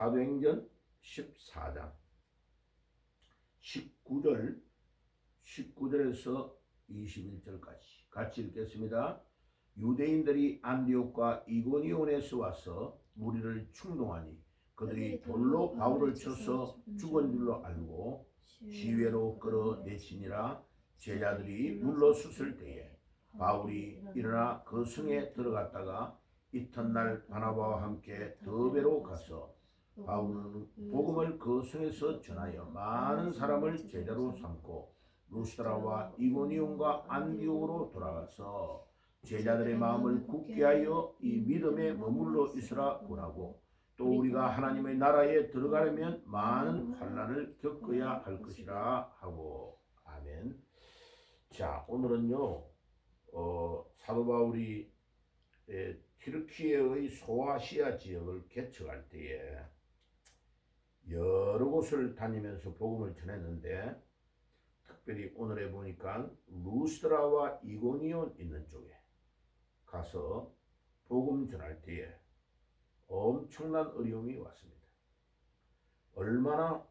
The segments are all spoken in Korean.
사도행전 14장 19절에서 21절까지 같이 읽겠습니다. 유대인들이 안디옥과 이고니온에서 와서 무리를 충동하니 그들이 돌로 바울을 쳐서 죽은 줄로 알고 시외로 끌어내치니라. 제자들이 물러섰을 때에 바울이 일어나 그 성에 들어갔다가 이튿날 바나바와 함께 더베로 가서 바울은 복음을 그 성에서 전하여 많은 사람을 제자로 삼고 루스드라와 이고니온과 안디옥으로 돌아가서 제자들의 마음을 굳게 하여 이 믿음에 머물러 있으라 권하고, 또 우리가 하나님의 나라에 들어가려면 많은 환난을 겪어야 할 것이라 하고. 아멘. 자, 오늘은요 사도 바울이 튀르키예의 소아시아 지역을 개척할 때에 여러 곳을 다니면서 복음을 전했는데, 특별히 오늘에 보니까 루스드라와 이고니온 있는 쪽에 가서 복음 전할 때에 엄청난 어려움이 왔습니다. 얼마나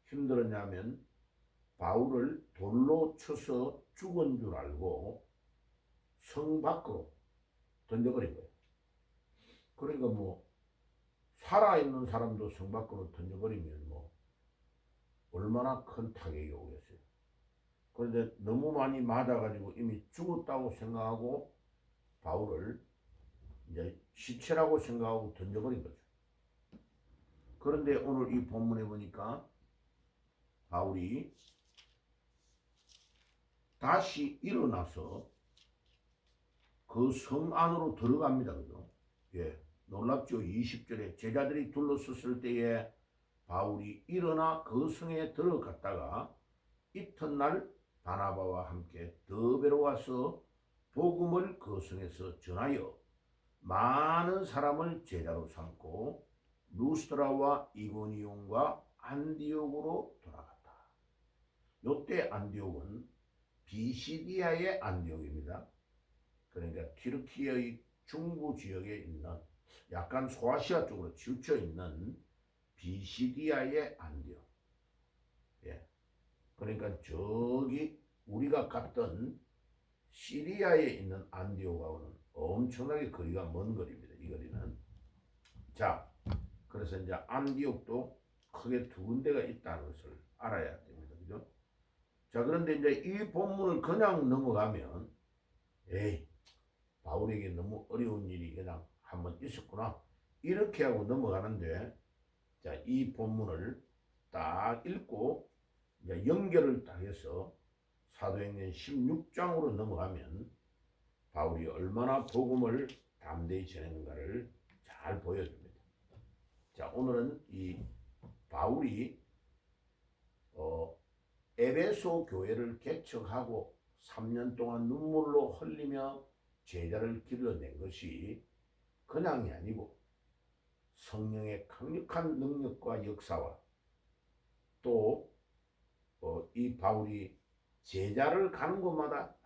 힘들었냐면 바울을 돌로 쳐서 죽은 줄 알고 성 밖으로 던져버린 거예요. 그러니까 살아있는 사람도 성 밖으로 던져버리면 얼마나 큰 타격이 오겠어요. 그런데 너무 많이 맞아가지고 이미 죽었다고 생각하고 바울을 이제 시체라고 생각하고 던져버린 거죠. 그런데 오늘 이 본문에 보니까 바울이 다시 일어나서 그 성 안으로 들어갑니다. 그죠? 예. 놀랍죠. 20절에 제자들이 둘러섰을 때에 바울이 일어나 그 성에 들어갔다가 이튿날 바나바와 함께 더베로 와서 복음을 그 성에서 전하여 많은 사람을 제자로 삼고 루스드라와 이고니온과 안디옥으로 돌아갔다. 요때 안디옥은 비시디아의 안디옥입니다. 그러니까 튀르키예의 중부 지역에 있는 약간 소아시아 쪽으로 치우쳐 있는 비시디아의 안디옥. 예. 그러니까 저기 우리가 갔던 시리아에 있는 안디옥하고는 엄청나게 거리가 먼 거리입니다. 이 거리는. 자, 그래서 이제 안디옥도 크게 두 군데가 있다는 것을 알아야 됩니다. 그죠? 자, 그런데 이제 이 본문을 그냥 넘어가면 에이, 바울에게 너무 어려운 일이 그냥 한번 있었구나 이렇게 하고 넘어가는데, 자, 이 본문을 딱 읽고 이제 연결을 딱 해서 사도행전 16장으로 넘어가면 바울이 얼마나 복음을 담대히 전했는가를 잘 보여줍니다. 자, 오늘은 이 바울이 에베소 교회를 개척하고 3년 동안 눈물로 흘리며 제자를 길러낸 것이 그냥이 아니고 성령의 강력한 능력과 역사와 또 이 바울이 제자를 가는 곳마다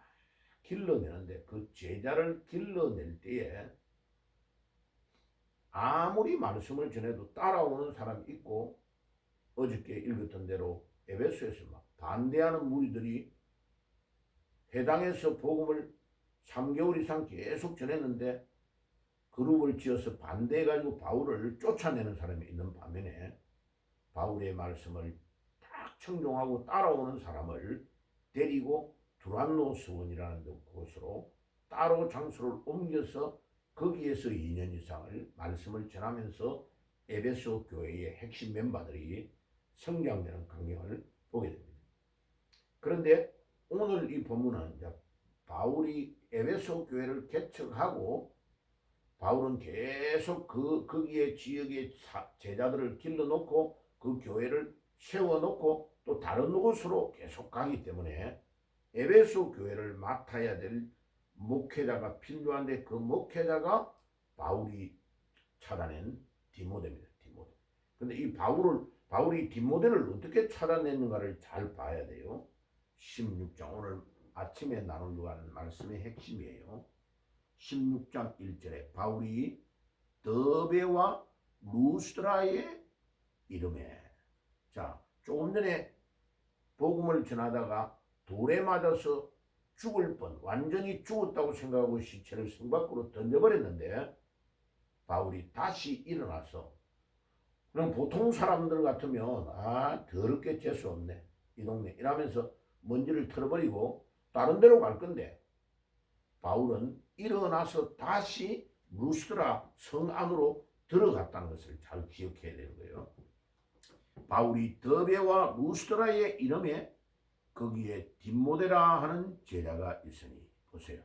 길러내는데, 그 제자를 길러낼 때에 아무리 말씀을 전해도 따라오는 사람이 있고, 어저께 읽었던 대로 에베소에서 막 반대하는 무리들이 회당에서 복음을 3개월 이상 계속 전했는데 그룹을 지어서 반대해가지고 바울을 쫓아내는 사람이 있는 반면에 바울의 말씀을 딱 청종하고 따라오는 사람을 데리고 두란노 서원이라는 곳으로 따로 장소를 옮겨서 거기에서 2년 이상을 말씀을 전하면서 에베소 교회의 핵심 멤버들이 성장되는 광경을 보게 됩니다. 그런데 오늘 이 본문은 바울이 에베소 교회를 개척하고 바울은 계속 거기에 지역의 제자들을 길러놓고 그 교회를 세워놓고 또 다른 곳으로 계속 가기 때문에 에베소 교회를 맡아야 될 목회자가 필요한데, 그 목회자가 바울이 찾아낸 디모데입니다. 디모데. 근데 이 바울이 디모데를 어떻게 찾아냈는가를 잘 봐야 돼요. 16장 오늘 아침에 나누려고 하는 말씀의 핵심이에요. 16장 1절에 바울이 더베와 루스드라에 이름에. 자, 조금 전에 복음을 전하다가 돌에 맞아서 죽을 뻔, 완전히 죽었다고 생각하고 시체를 성 밖으로 던져버렸는데 바울이 다시 일어나서, 그럼 보통 사람들 같으면 더럽게 재수 없네 이 동네 이러면서 먼지를 털어버리고 다른 데로 갈 건데, 바울은 일어나서 다시 루스드라 성 안으로 들어갔다는 것을 잘 기억해야 되는 거예요. 바울이 더베와 루스드라의 이름에 거기에 디모데라 하는 제자가 있으니, 보세요.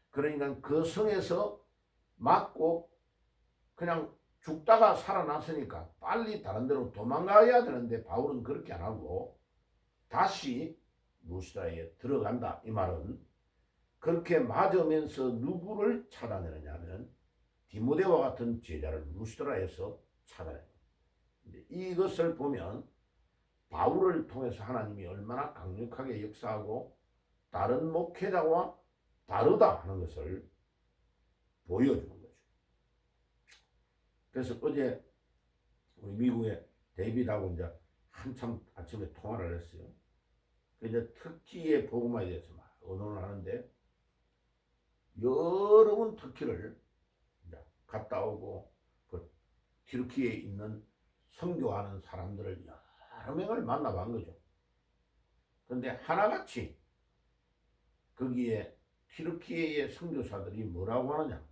그러니까 그 성에서 맞고 그냥 죽다가 살아났으니까 빨리 다른 데로 도망가야 되는데 바울은 그렇게 안 하고 다시 루스드라에 들어간다. 이 말은 그렇게 맞으면서 누구를 찾아내느냐 하면 디모데와 같은 제자를 루스드라에서 찾아내요. 이것을 보면 바울을 통해서 하나님이 얼마나 강력하게 역사하고 다른 목회자와 다르다 하는 것을 보여주는 거죠. 그래서 어제 우리 미국의 데이비드하고 이제 한참 아침에 통화를 했어요. 이제 터키의 복음화에 대해서 막 의논을 하는데, 여러 번 터키를 갔다 오고 그 튀르키예에 있는 선교하는 사람들을 여러 명을 만나본 거죠. 그런데 하나같이 거기에 튀르키예의 선교사들이 뭐라고 하느냐,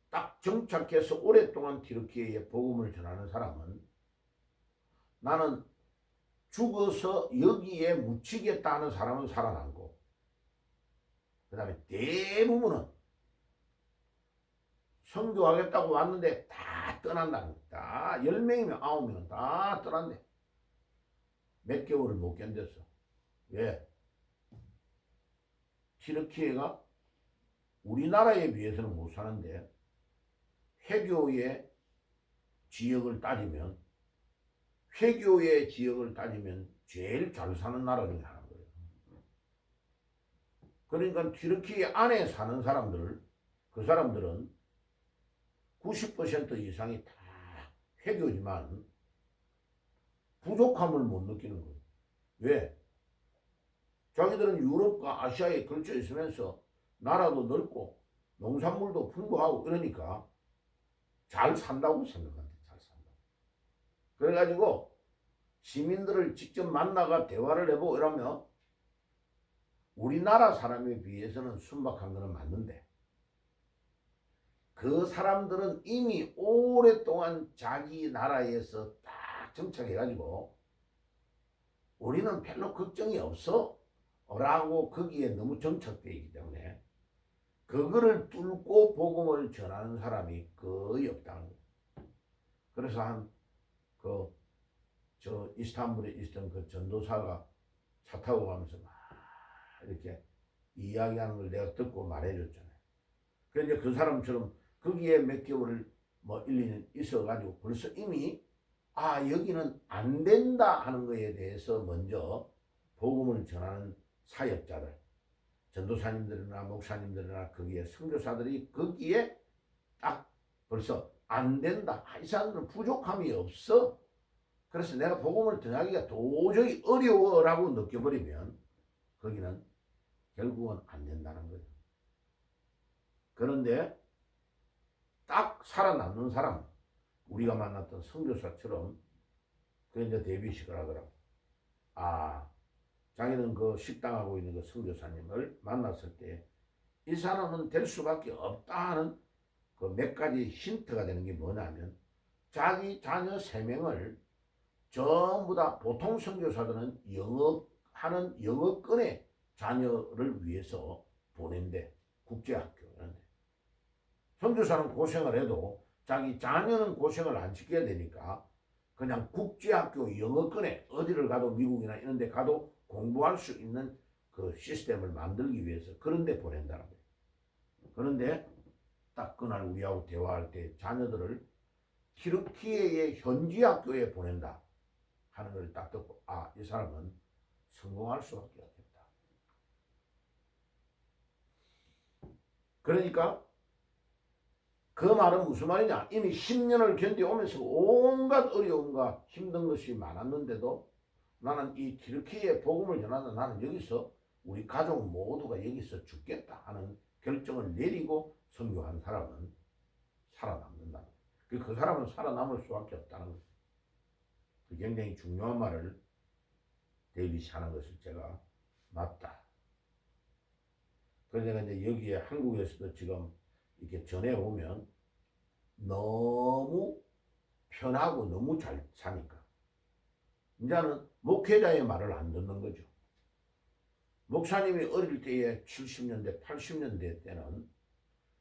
딱 정착해서 오랫동안 튀르키예에 복음을 전하는 사람은 나는 죽어서 여기에 묻히겠다는 사람은 살아남고, 그 다음에 대부분은 선교하겠다고 왔는데 다 떠난다는 거다. 10명이면 9명은 다 떠난대. 몇 개월을 못 견뎠어. 왜? 튀르키예가 우리나라에 비해서는 못 사는데 회교의 지역을 따지면 제일 잘 사는 나라 중에 하나인 거예요. 그러니까 튀르키예 안에 사는 사람들, 그 사람들은 90% 이상이 다 회교지만 부족함을 못 느끼는 거예요. 왜? 자기들은 유럽과 아시아에 걸쳐 있으면서 나라도 넓고 농산물도 풍부하고 이러니까 잘 산다고 생각한대. 잘 산다고. 그래가지고 시민들을 직접 만나가 대화를 해보고 이러면 우리나라 사람에 비해서는 순박한 거는 맞는데, 그 사람들은 이미 오랫동안 자기 나라에서 딱 정착해가지고 우리는 별로 걱정이 없어 라고 거기에 너무 정착되어 있기 때문에 그거를 뚫고 복음을 전하는 사람이 거의 없다는 거예요. 그래서 이스탄불에 있던 그 전도사가 차 타고 가면서 막 이렇게 이야기하는 걸 내가 듣고 말해줬잖아요. 그런데 그 사람처럼 거기에 몇 개월을 1, 2년 있어가지고 벌써 이미 여기는 안 된다 하는 거에 대해서 먼저 복음을 전하는 사역자들, 전도사님들이나 목사님들이나 거기에 선교사들이 거기에 딱 벌써 안 된다. 이 사람들은 부족함이 없어. 그래서 내가 복음을 전하기가 도저히 어려워라고 느껴버리면 거기는 결국은 안 된다는 거예요. 그런데 딱 살아남는 사람, 우리가 만났던 선교사처럼 그 이제 데이비드 그러더라고. 자기는 그 식당하고 있는 그 선교사님을 만났을 때 이 사람은 될 수밖에 없다 하는 그 몇 가지 힌트가 되는 게 뭐냐면, 자기 자녀 3명을 전부 다 보통 선교사들은 영어권의 자녀를 위해서 보낸대. 국제학교 이런데. 선교사는 고생을 해도 자기 자녀는 고생을 안 시켜야 되니까 그냥 국제학교 영어권에 어디를 가도 미국이나 이런 데 가도 공부할 수 있는 그 시스템을 만들기 위해서 그런 데 보낸다는 거예요. 그런데 딱 그날 우리하고 대화할 때 자녀들을 튀르키예의 현지 학교에 보낸다 하는 걸 딱 듣고 이 사람은 성공할 수밖에 없겠다. 그러니까 그 말은 무슨 말이냐? 이미 10년을 견뎌오면서 온갖 어려움과 힘든 것이 많았는데도 나는 이 튀르키예의 복음을 전하는 나는 여기서 우리 가족 모두가 여기서 죽겠다 하는 결정을 내리고 선교한 사람은 살아남는다. 그 사람은 살아남을 수밖에 없다는 거죠. 그 굉장히 중요한 말을 데이빗이 하는 것을 제가 맞다. 그러니까 이제 여기에 한국에서도 지금 이렇게 전해오면 너무 편하고 너무 잘 사니까 이제는 목회자의 말을 안 듣는 거죠. 목사님이 어릴 때에 70년대, 80년대 때는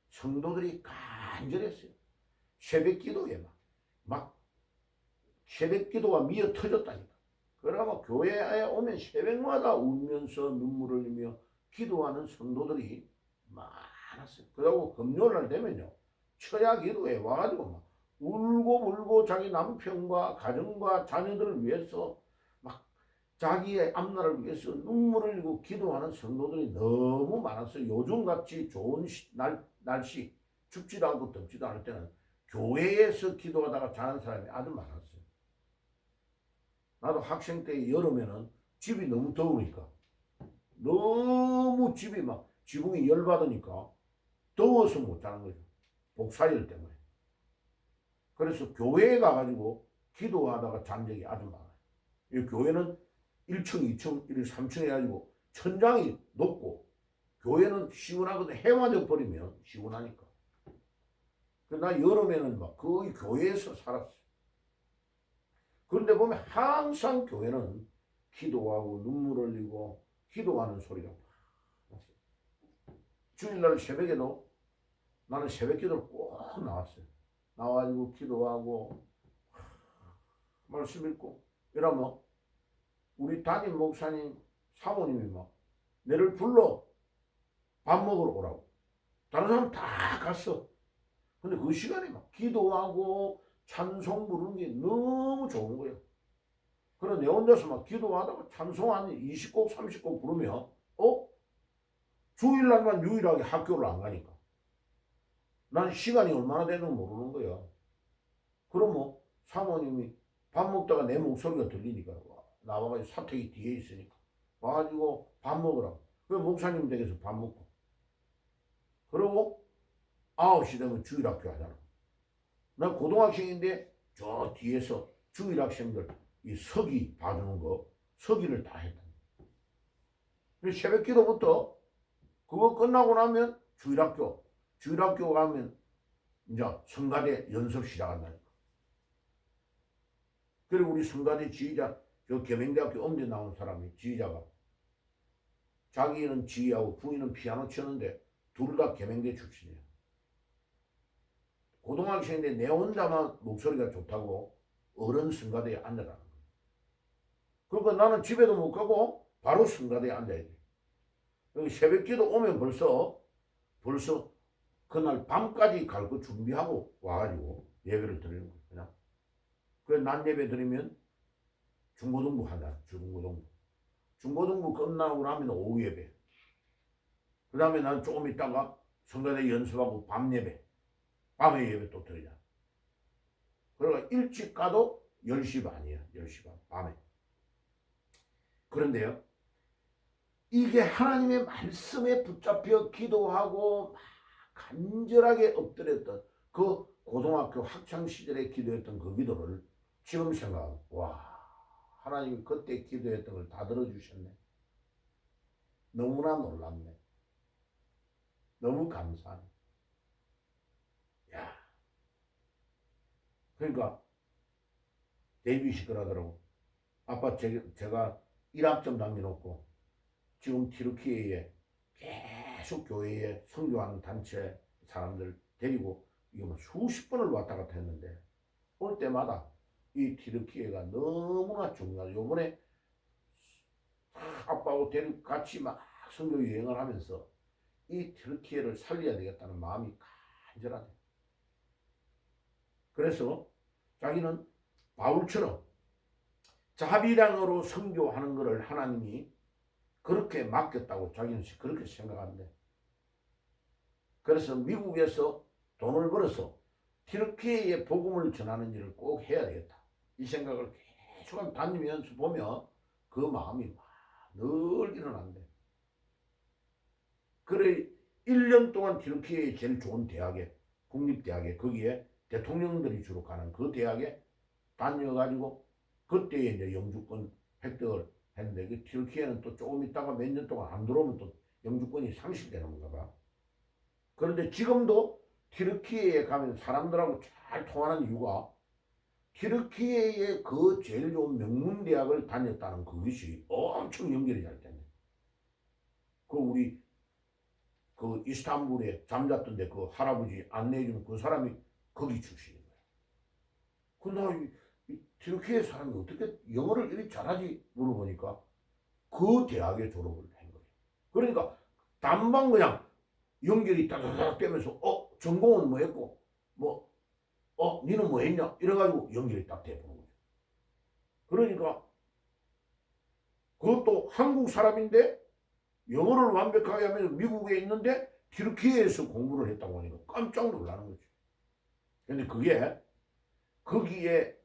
성도들이 간절했어요. 새벽 기도에 막 새벽 기도가 미어 터졌다니까. 그러면 교회에 오면 새벽마다 울면서 눈물을 흘리며 기도하는 성도들이 많았어요. 그리고 금요일날 되면요, 철야 기도에 와가지고 막 울고 불고 자기 남편과 가정과 자녀들을 위해서 막 자기의 앞날을 위해서 눈물을 흘리고 기도하는 성도들이 너무 많았어요. 요즘같이 좋은 날씨, 춥지도 않고 덥지도 않을 때는 교회에서 기도하다가 자는 사람이 아주 많았어요. 나도 학생 때 여름에는 집이 너무 더우니까 너무 집이 막 지붕이 열받으니까 더워서 못 자는 거죠. 복사열 때문에. 그래서 교회에 가가지고 기도하다가 잔 적이 아주 많아요. 이 교회는 1층, 2층, 3층 해가지고 천장이 높고 교회는 시원하거든. 해마져 버리면 시원하니까. 나 여름에는 막 거의 교회에서 살았어요. 그런데 보면 항상 교회는 기도하고 눈물 흘리고 기도하는 소리가 났어요. 주일날 새벽에도 나는 새벽 기도를 꼭 나왔어요. 나와가지고 기도하고 말씀 읽고 이러면 우리 담임 목사님 사모님이 막 내를 불러 밥 먹으러 오라고. 다른 사람 다 갔어. 근데 그 시간에 막 기도하고 찬송 부르는 게 너무 좋은 거예요. 그래서 내 혼자서 막 기도하다가 찬송 한 20곡 30곡 부르면 주일날만 유일하게 학교를 안 가니까 난 시간이 얼마나 되는지 모르는 거야. 그러면 사모님이 밥 먹다가 내 목소리가 들리니까 나와가지고 사택이 뒤에 있으니까 와가지고 밥 먹으라고. 그래서 목사님 댁에서 밥 먹고 그러고 9시 되면 주일학교 하잖아. 난 고등학생인데 저 뒤에서 주일학생들 이 서기 봐주는 거 서기를 다 했다. 새벽 기도부터 그거 끝나고 나면 주일학교 가면 이제 성가대 연습 시작한다니까. 그리고 우리 성가대 지휘자 저 계명대학교 엄대 나온 사람이 지휘자가 자기는 지휘하고 부인은 피아노 치는데 둘 다 계명대 출신이에요. 고등학생인데 내 혼자만 목소리가 좋다고 어른 성가대에 앉아라는 거예요. 그러니까 나는 집에도 못 가고 바로 성가대에 앉아야 돼. 여기 새벽기도 오면 벌써 그날 밤까지 갈 거 준비하고 와가지고 예배를 드리는 거예요. 그냥. 그래서 낮 예배 드리면 중고등부 하자. 중고등부 끝나고 나면 오후 예배. 그 다음에 난 조금 있다가 성가대 연습하고 밤 예배. 밤에 예배 또 드리자. 그러니까 일찍 가도 10시 반이야. 10시 반. 밤에. 그런데요. 이게 하나님의 말씀에 붙잡혀 기도하고 막 간절하게 엎드렸던 그 고등학교 학창시절에 기도했던 그 기도를 지금 생각하면 와 하나님이 그때 기도했던 걸 다 들어주셨네. 너무나 놀랍네. 너무 감사하네. 야, 그러니까 데이빗이 그러더라고. 아빠 제가 1학점 남겨놓고 지금 튀르키예에 계속 교회에 선교하는 단체 사람들 데리고 이거 뭐 수십 번을 왔다 갔다 했는데 올 때마다 이 튀르키예가 너무나 중요하다. 요번에 아빠하고 데리고 같이 막 선교 여행을 하면서 이 튀르키예를 살려야 되겠다는 마음이 간절하대. 그래서 자기는 바울처럼 자비량으로 선교하는 것을 하나님이 그렇게 맡겼다고 자기는 그렇게 생각한대. 그래서 미국에서 돈을 벌어서 튀르키예에 복음을 전하는 일을 꼭 해야 되겠다. 이 생각을 계속 다니면서 보면 그 마음이 늘 일어난대. 그래 1년 동안 튀르키예의 제일 좋은 대학에, 국립대학에, 거기에 대통령들이 주로 가는 그 대학에 다녀가지고 그때 이제 영주권 획득을 했는데, 그 튀르키예는 또 조금 있다가 몇 년 동안 안 들어오면 또 영주권이 상실되는 건가 봐. 그런데 지금도 튀르키예에 가면 사람들하고 잘 통하는 이유가 튀르키예의 그 제일 좋은 명문대학을 다녔다는 그것이 엄청 연결이 잘 됐네. 그 우리 그 이스탄불에 잠잤던데 그 할아버지 안내해주는 그 사람이 거기 출신인 거야. 근데 이 튀르키예 사람이 어떻게 영어를 이렇게 잘하지 물어보니까 그 대학에 졸업을 한 거예요. 그러니까 단방 그냥 연결이 따다닥 되면서 전공은 뭐 했고 뭐 니는 뭐 했냐 이래가지고 연결이 딱 돼보는 거죠. 그러니까 그것도 한국 사람인데 영어를 완벽하게 하면서 미국에 있는데 튀르키예에서 공부를 했다고 하니까 깜짝 놀라는 거죠. 근데 그게 거기에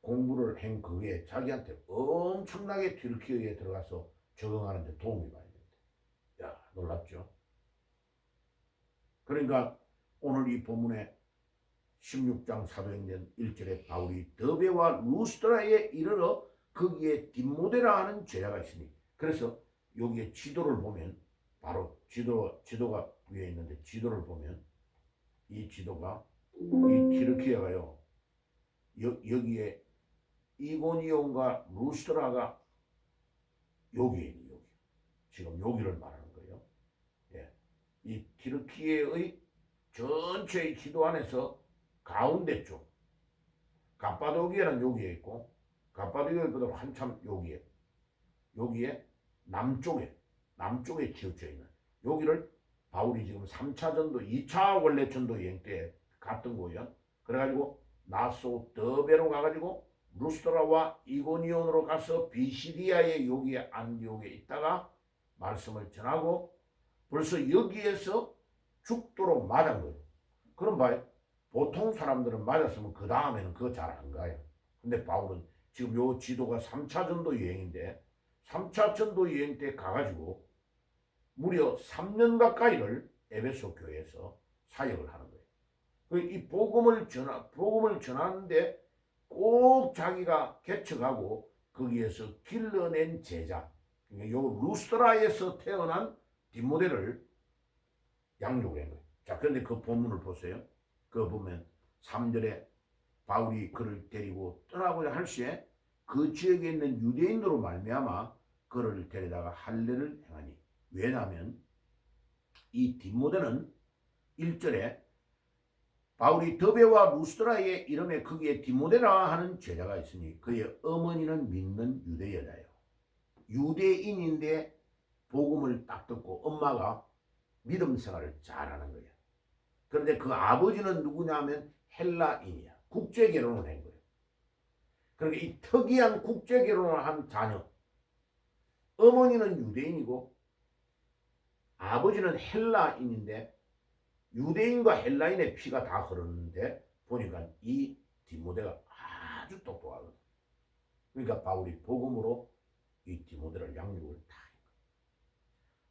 공부를 한 그게 자기한테 엄청나게 튀르키예에 들어가서 적응하는 데 도움이 많이 된다. 야, 놀랍죠? 그러니까 오늘 이 본문에 16장 사도행전 1절에 바울이 더베와 루스드라에 이르러 거기에 디모데라 하는 제자가 있으니, 그래서 여기에 지도를 보면 바로 지도가 위에 있는데 지도를 보면 이 지도가 이 튀르키예가요 여기에 이고니온과 루스드라가 여기에 있는 여기 지금 여기를 말하는 거예요. 예. 이 튀르키예의 전체의 지도 안에서 가운데 쪽 갑바도기아는 여기에 있고 갑바도기아보다 한참 여기에 남쪽에 치우쳐 있는 여기를 바울이 지금 3차 전도 2차 원래 전도 여행 때 갔던 거예요. 그래가지고 나소 더베로 가가지고 루스드라와 이고니온으로 가서 비시디아의 여기에 안디옥에 있다가 말씀을 전하고 벌써 여기에서 죽도록 맞은 거예요. 그럼 봐요. 보통 사람들은 맞았으면 그 다음에는 그거 잘 안 가요. 근데 바울은 지금 요 지도가 3차 전도 여행인데 3차 전도 여행 때 가가지고 무려 3년 가까이를 에베소 교회에서 사역을 하는 거예요. 이 복음을 전하는데 꼭 자기가 개척하고 거기에서 길러낸 제자, 그러니까 요 루스드라에서 태어난 디모데를 양육한 거예요. 자, 그런데 그 본문을 보세요. 그거 보면 3절에 바울이 그를 데리고 떠나고자 할 시에 그 지역에 있는 유대인으로 말미암아 그를 데려다가 할례를 행하니, 왜냐하면 이 디모데는 1절에 바울이 더베와 루스드라에 이름에 거기에 디모데라 하는 제자가 있으니 그의 어머니는 믿는 유대 여자예요. 유대인인데 복음을 딱 듣고 엄마가 믿음 생활을 잘하는 거예요. 그런데 그 아버지는 누구냐면 헬라인이야. 국제 결혼을 한 거예요. 그러니까 이 특이한 국제 결혼을 한 자녀, 어머니는 유대인이고 아버지는 헬라인인데 유대인과 헬라인의 피가 다 흐르는데 보니까 이 디모데가 아주 똑똑하거든. 그러니까 바울이 복음으로 이 디모데를 양육을 다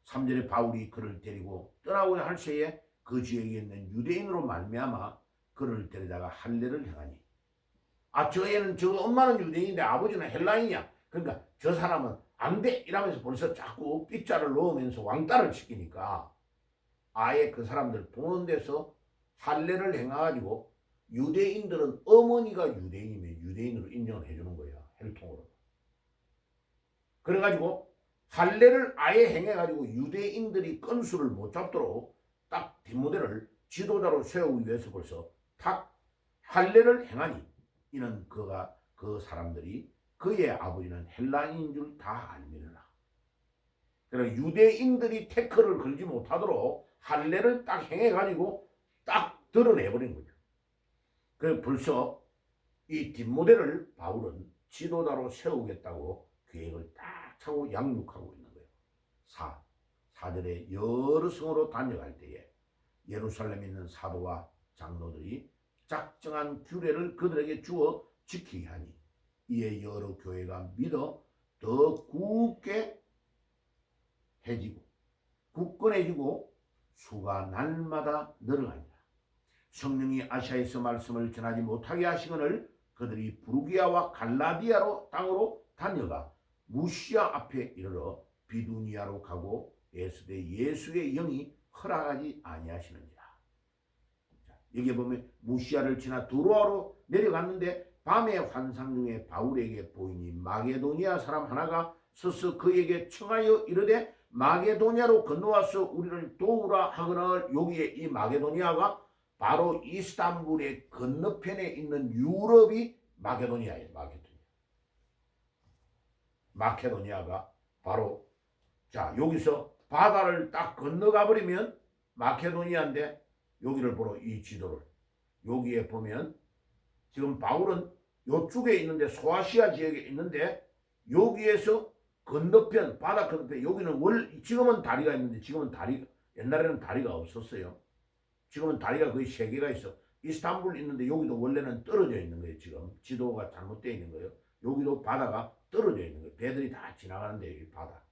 한 거예요. 3절에 바울이 그를 데리고 떠나고자 할 시에 그 지역에 있는 유대인으로 말미암아 그를 데려다가 할례를 행하니, 저 애는 저 엄마는 유대인인데 아버지는 헬라인이야. 그러니까 저 사람은 안 돼 이러면서 벌써 자꾸 삐자를 넣으면서 왕따를 시키니까 아예 그 사람들 보는 데서 할례를 행해가지고 유대인들은 어머니가 유대인이면 유대인으로 인정을 해주는 거야. 혈통으로. 그래가지고 할례를 아예 행해가지고 유대인들이 건수를 못 잡도록 딱 디모데를 지도자로 세우기 위해서 벌써 탁 할례를 행하니, 이는 그 사람들이 그의 아버지는 헬라인인 줄 다 알미르라. 그래서 유대인들이 태클을 걸지 못하도록 할례를 딱 행해가지고 딱 드러내버린 거죠. 그래서 벌써 이 디모데를 바울은 지도자로 세우겠다고 계획을 딱 차고 양육하고 있는 거예요. 4절에 여러 성으로 다녀갈 때에 예루살렘에 있는 사도와 장로들이 작정한 규례를 그들에게 주어 지키게 하니 이에 여러 교회가 믿어 더 굳게 해지고 굳건해지고 수가 날마다 늘어가니라. 성령이 아시아에서 말씀을 전하지 못하게 하시거늘 그들이 부르기아와 갈라디아로 땅으로 다녀가 무시아 앞에 이르러 비두니아로 가고 에스데 예수의 영이 허락하지 아니하시는지라. 여기 보면 무시아를 지나 두로아로 내려갔는데 밤의 환상 중에 바울에게 보이니 마게도니아 사람 하나가 서서 그에게 청하여 이르되 마게도니아로 건너와서 우리를 도우라 하거늘. 여기에 이 마게도니아가 바로 이스탄불의 건너편에 있는 유럽이 마게도니아예요. 마케도니아가 바로 자 여기서 바다를 딱 건너가 버리면 마케도니아인데 여기를 보러 이 지도를 여기에 보면 지금 바울은 요쪽에 있는데 소아시아 지역에 있는데 여기에서 건너편 바다 건너편 여기는 지금은 다리가 있는데 지금은 옛날에는 다리가 없었어요. 지금은 다리가 거의 3개가 있어. 이스탄불 있는데 여기도 원래는 떨어져 있는 거예요. 지금 지도가 잘못되어 있는 거예요. 여기도 바다가 떨어져 있는 거예요. 배들이 다 지나가는데 여기 바다.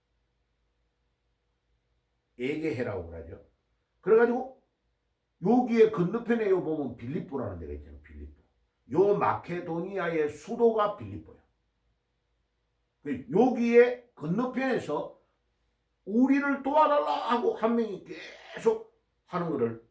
에게해라고 그러죠. 그래가지고 여기에 건너편에 요 보면 빌립보라는 데가 있잖아요. 빌립보. 요 마케도니아의 수도가 빌립보야. 여기에 건너편에서 우리를 도와달라 하고 한 명이 계속 하는 것을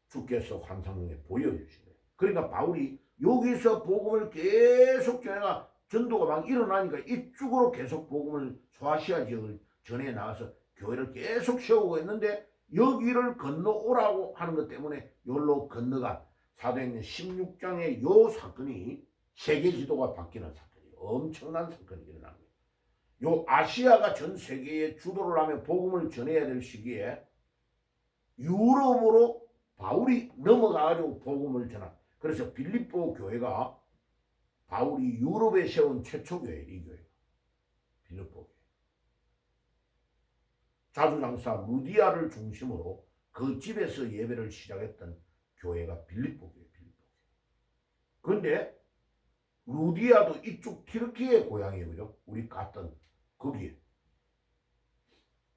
주께서 환상중에 보여주신 거예요. 그러니까 바울이 여기서 복음을 계속 전해가 전도가 막 일어나니까 이쪽으로 계속 복음을 소아시아 지역을 전해 나가서 교회를 계속 세우고 있는데 여기를 건너오라고 하는 것 때문에 여기로 건너가 사도행전 16장의 요 사건이 세계 지도가 바뀌는 사건이에요. 엄청난 사건이 일어난 거예요. 요 아시아가 전 세계에 주도를 하며 복음을 전해야 될 시기에 유럽으로 바울이 넘어가가지고 복음을 전한. 그래서 빌립보 교회가 바울이 유럽에 세운 최초 교회예요. 이 교회가 빌립보 교회. 자주장사 루디아를 중심으로 그 집에서 예배를 시작했던 교회가 빌립보 교회. 그런데 루디아도 이쪽 튀르키예 고향이에요. 그죠? 우리 갔던 거기에.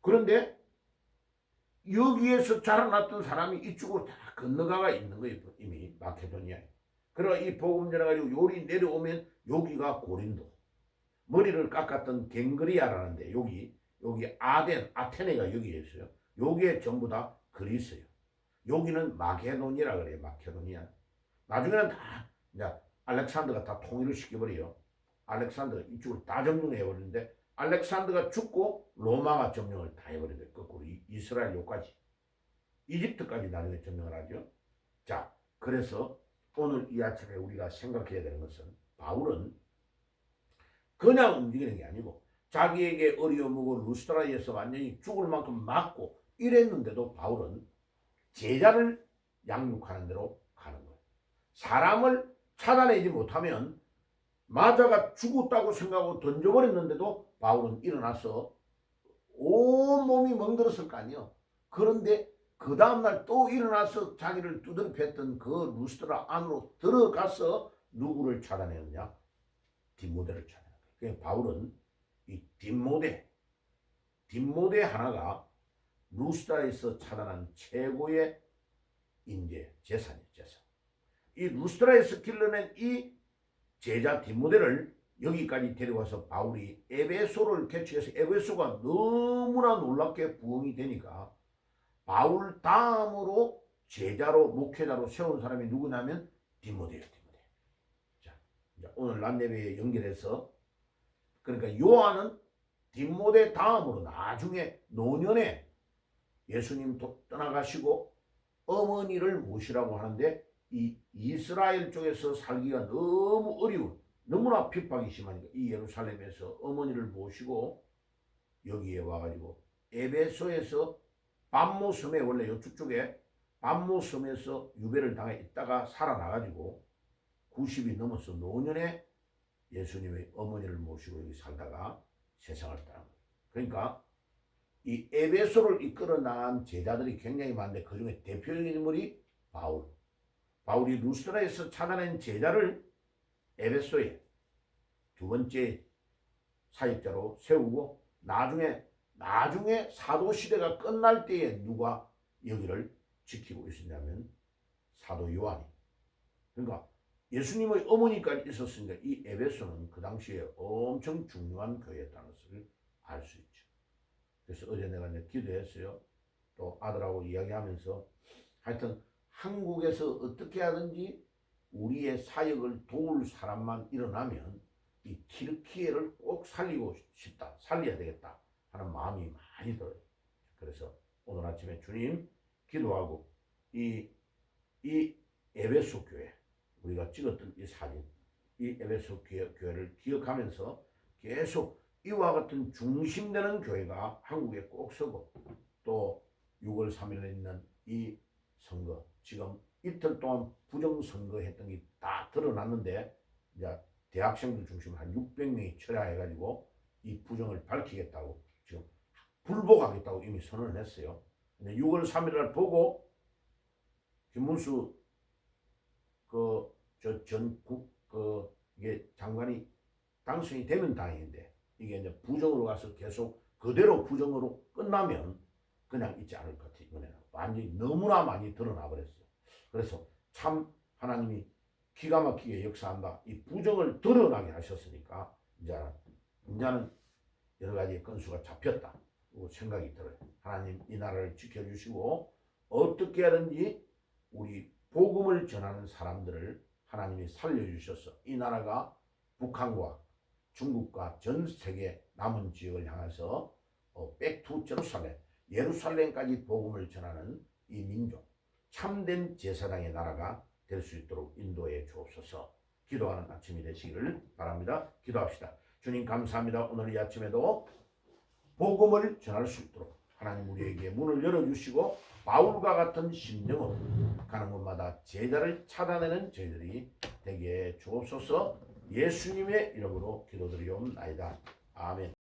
그런데 여기에서 자라났던 사람이 이쪽으로 다 건너가가 있는 거예요. 이미 마케도니아에. 그러나 이 복음 전해가지고 요리 내려오면 여기가 고린도. 머리를 깎았던 갱그리아라는데 여기 아테네가 여기에 있어요. 여기에 전부 다 그리스예요. 여기는 마케도니아라 그래요. 마케도니아. 나중에는 다 이제 알렉산더가 다 통일을 시켜버려요. 알렉산더가 이쪽으로 다 점령해버리는데 알렉산더가 죽고 로마가 점령을 다 해버린대요. 거꾸로 이스라엘 요까지 이집트까지 나중에 점령을 하죠. 자, 그래서 오늘 이 아침에 우리가 생각해야 되는 것은 바울은 그냥 움직이는 게 아니고 자기에게 어려움이고 루스트라에서 완전히 죽을 만큼 맞고 이랬는데도 바울은 제자를 양육하는 대로 가는 거예요. 사람을 찾아내지 못하면 마자가 죽었다고 생각하고 던져버렸는데도 바울은 일어나서 온몸이 멍들었을 거 아니에요. 그런데 그 다음날 또 일어나서 자기를 두드려 팼던 그 루스트라 안으로 들어가서 누구를 찾아내느냐? 디모데를 찾아내는 거예요. 그러니까 바울은 이 뒷모데 하나가 루스트라에서 찾아난 최고의 인재, 재산이에요. 재산. 이 루스트라에서 길러낸 이 제자 뒷모데를 여기까지 데려와서 바울이 에베소를 개척해서 에베소가 너무나 놀랍게 부흥이 되니까 바울 다음으로 제자로 목회자로 세운 사람이 누구냐면 디모데예요. 자, 오늘 란네베에 연결해서 그러니까 요한은 디모데 다음으로 나중에 노년에 예수님 떠나가시고 어머니를 모시라고 하는데 이 이스라엘 쪽에서 살기가 너무 어려운 너무나 핍박이 심하니까 이 예루살렘에서 어머니를 모시고 여기에 와가지고 에베소에서 밤모섬에 원래 이쪽 쪽에 밤모섬에서 유배를 당해 있다가 살아나가지고 90이 넘어서 노년에 예수님의 어머니를 모시고 여기 살다가 세상을 떠난 거예요. 그러니까 이 에베소를 이끌어 나간 제자들이 굉장히 많은데 그중에 대표적인 인물이 바울. 바울이 루스드라에서 찾아낸 제자를 에베소에 두 번째 사역자로 세우고 나중에 사도 시대가 끝날 때에 누가 여기를 지키고 있었냐면 사도 요한이. 그러니까 예수님의 어머니까지 있었으니까 이 에베소는 그 당시에 엄청 중요한 교회였다는 것을 알 수 있죠. 그래서 어제 내가 이제 기도했어요. 또 아들하고 이야기하면서 하여튼 한국에서 어떻게 하든지 우리의 사역을 도울 사람만 일어나면 이 튀르키예를 꼭 살리고 싶다, 살려야 되겠다 하는 마음이 많이 들어요. 그래서 오늘 아침에 주님 기도하고 이 에베소 교회, 우리가 찍었던 이 사진, 이 에베소 교회를 기억하면서 계속 이와 같은 중심되는 교회가 한국에 꼭 서고, 또 6월 3일에 있는 이 선거, 지금 이틀 동안 부정선거했던 게 다 드러났는데 이제 대학생들 중심으로 한 600명이 철야해가지고 이 부정을 밝히겠다고 지금 불복하겠다고 이미 선언을 했어요. 근데 6월 3일을 보고 김문수 이게 장관이 당선이 되면 다행인데, 이게 이제 부정으로 가서 계속 그대로 부정으로 끝나면 그냥 있지 않을 것 같아요. 이번에는 완전히 너무나 많이 드러나 버렸어요. 그래서 참 하나님이 기가 막히게 역사한다. 이 부정을 드러나게 하셨으니까 이제는 여러 가지 건수가 잡혔다 생각이 들어요. 하나님 이 나라를 지켜주시고 어떻게 하든지 우리 복음을 전하는 사람들을 하나님이 살려주셔서 이 나라가 북한과 중국과 전 세계 남은 지역을 향해서 백투 제루살렘, 예루살렘까지 복음을 전하는 이 민족, 참된 제사장의 나라가 될 수 있도록 인도해 주옵소서. 기도하는 아침이 되시기를 바랍니다. 기도합시다. 주님 감사합니다. 오늘 이 아침에도 복음을 전할 수 있도록 하나님 우리에게 문을 열어주시고 바울과 같은 심령으로 가는 곳마다 제자를 찾아내는 저희들이 되게 주옵소서. 예수님의 이름으로 기도드리옵나이다. 아멘.